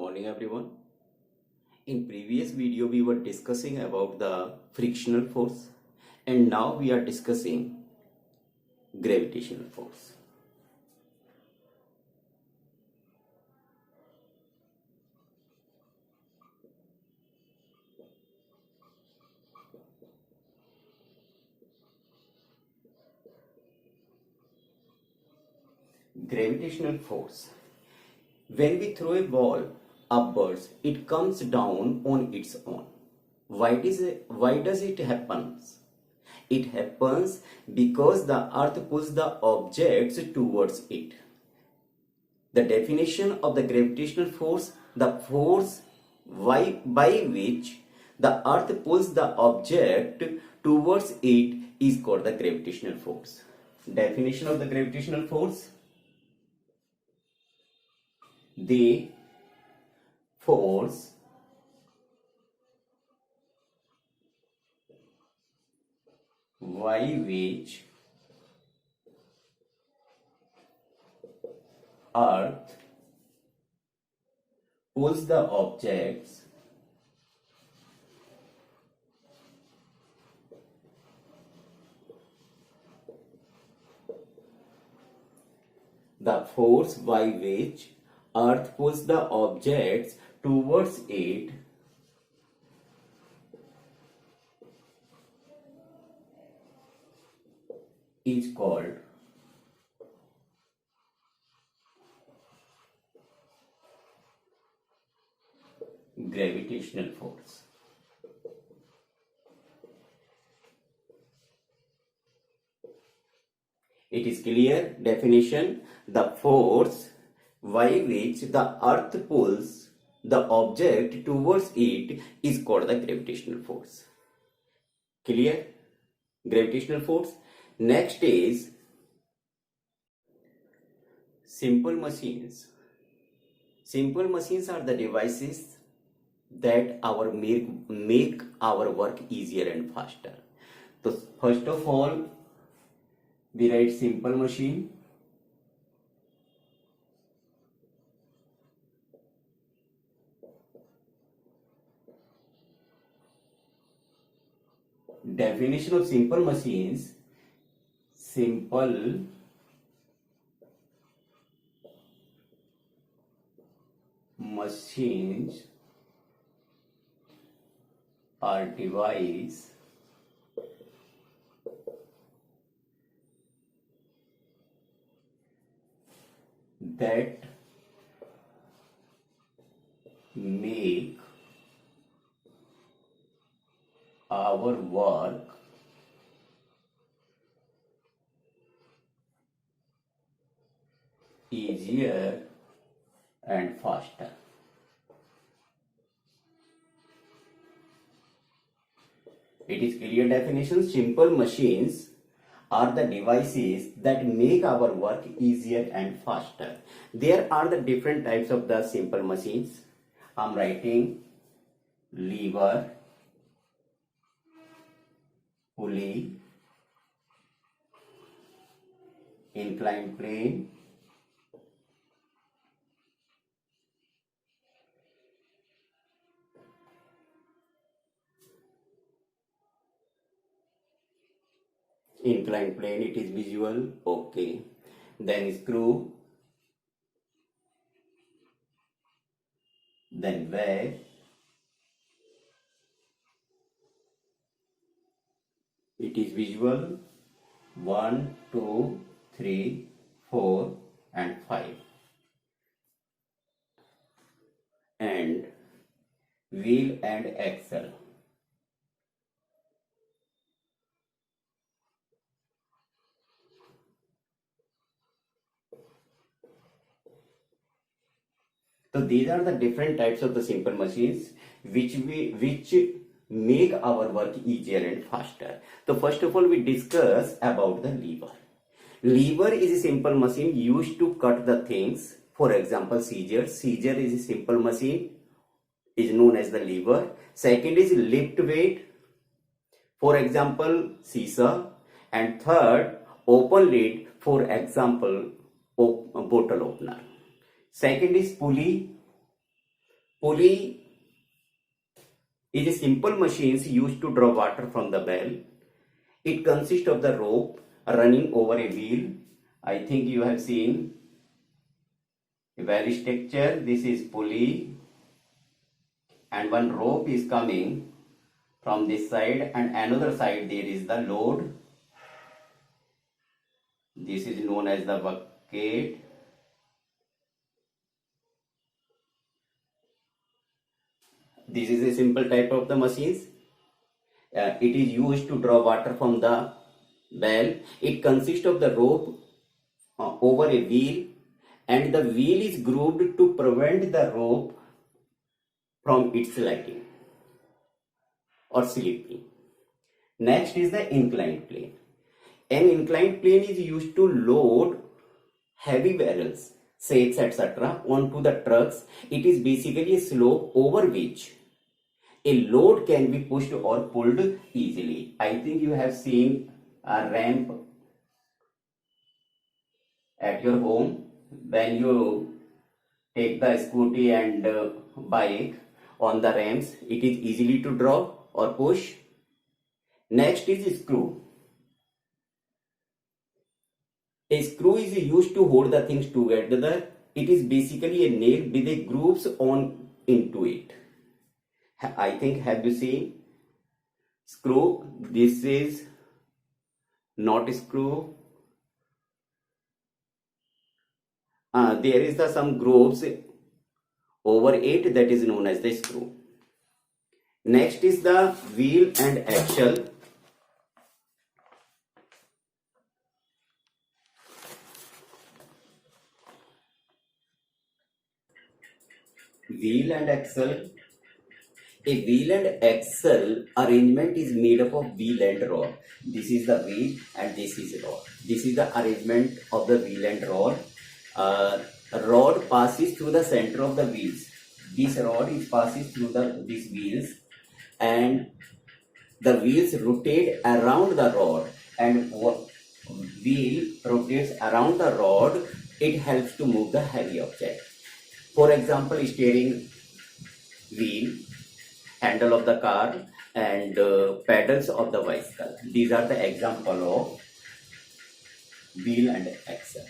morning everyone. In previous video we were discussing about the frictional force and now we are discussing gravitational force. Gravitational force. When we throw a ball upwards, it comes down on its own. Why does it happen? It happens because the earth pulls the objects towards it. The definition of the gravitational force, the force by which the earth pulls the object towards it, is called the gravitational force. Definition of the gravitational force: the force by which earth pulls the objects towards it is called gravitational force. It is clear definition: the force by which the earth pulls the object towards it is called the gravitational force. Clear? Gravitational force. Next is simple machines. Simple machines are the devices that make our work easier and faster. So first of all, we write simple machine. Definition of simple machines: simple machines are devices that make our work easier and faster. It is clear definition: simple machines are the devices that make our work easier and faster. There are the different types of the simple machines. I'm writing lever, pulley, inclined plane, inclined plane, it is visual. Okay. Then screw, then wave, it is visual. 1, 2, 3, 4 and 5. And wheel and axle. So these are the different types of the simple machines which make our work easier and faster. So first of all, we discuss about the lever. Lever is a simple machine used to cut the things. For example, scissor. Scissor is a simple machine, is known as the lever. Second is lift weight. For example, seesaw. And third, open lid. For example, bottle opener. Second is pulley. Pulley is a simple machine used to draw water from the well. It consists of the rope running over a wheel. I think you have seen a well structure. This is pulley, and one rope is coming from this side, and another side there is the load. This is known as the bucket. This is a simple type of the machines. It is used to draw water from the well. It consists of the rope over a wheel, and the wheel is grooved to prevent the rope from its sliding or slipping. Next is the inclined plane. An inclined plane is used to load heavy barrels, sacks, etc. onto the trucks. It is basically a slope over which a load can be pushed or pulled easily. I think you have seen a ramp at your home when you take the scooty and bike on the ramps. It is easily to draw or push. Next is screw. A screw is used to hold the things together. It is basically a nail with a grooves on into it. I think, have you seen screw? This is not a screw. There is some grooves over it, that is known as the screw. Next is the wheel and axle. Wheel and axle. A wheel and axle arrangement is made up of wheel and rod. This is the wheel and this is rod. This is the arrangement of the wheel and rod. Rod passes through the center of the wheels. This rod passes through these wheels, and the wheels rotate around the rod, and wheel rotates around the rod. It helps to move the heavy object. For example, steering wheel, handle of the car, and pedals of the bicycle. These are the example of wheel and axle.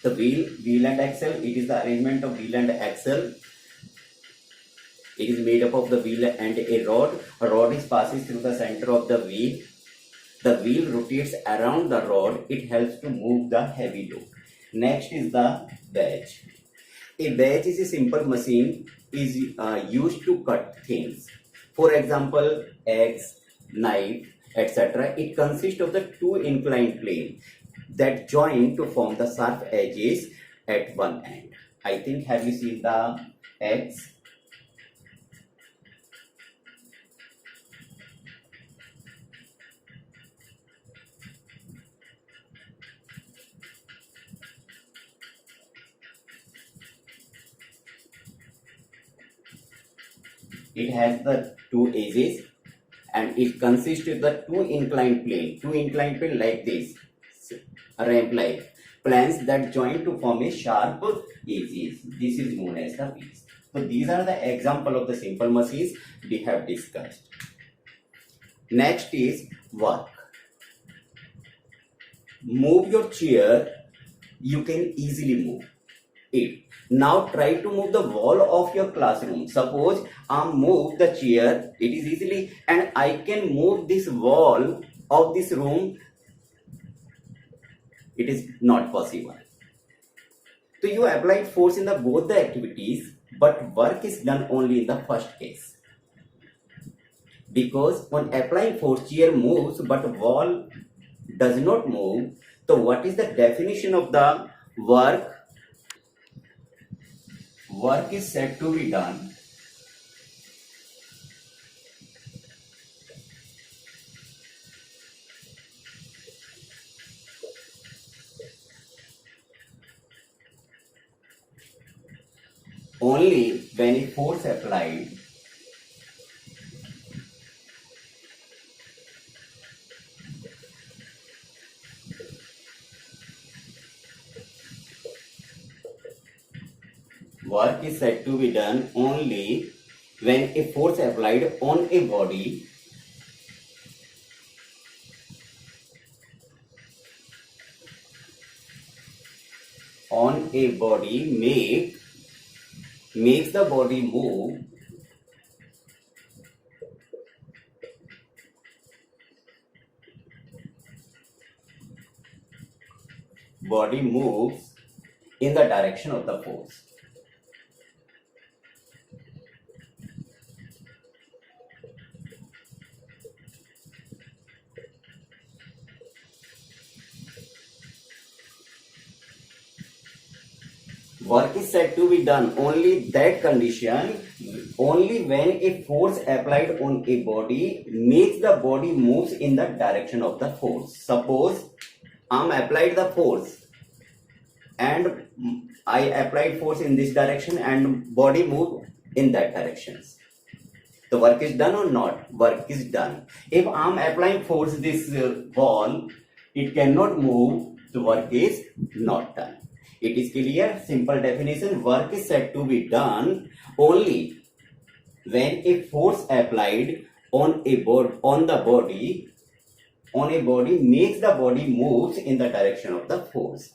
The wheel and axle, it is the arrangement of wheel and axle. It is made up of the wheel and a rod. A rod passes through the center of the wheel. The wheel rotates around the rod. It helps to move the heavy load. Next is the wedge. A wedge is a simple machine is used to cut things. For example, eggs, knife, etc. It consists of the two inclined planes that join to form the sharp edges at one end. I think, have you seen the eggs? It has the two edges, and it consists of the two inclined plane like this, ramp like planes that join to form a sharp edges. This is known as the wheels. So these are the example of the simple machines we have discussed. Next is work. Move your chair. You can easily move it. Now try to move the wall of your classroom. Suppose I move the chair, it is easily, and I can move this wall of this room. It is not possible. So you applied force in both the activities, but work is done only in the first case. Because when applying force, chair moves, but wall does not move. So what is the definition of the work? Work is said to be done only when a force applied work is said to be done only when a force applied on a body makes the body move body moves in the direction of the force. Work is said to be done only that condition, only when a force applied on a body makes the body moves in the direction of the force. Suppose I applied the force and I applied force in this direction and body moved in that direction. The work is done or not? Work is done. If I am applying force this wall, it cannot move, the work is not done. It is clear, simple definition. Work is said to be done only when a force applied on a body makes the body moves in the direction of the force.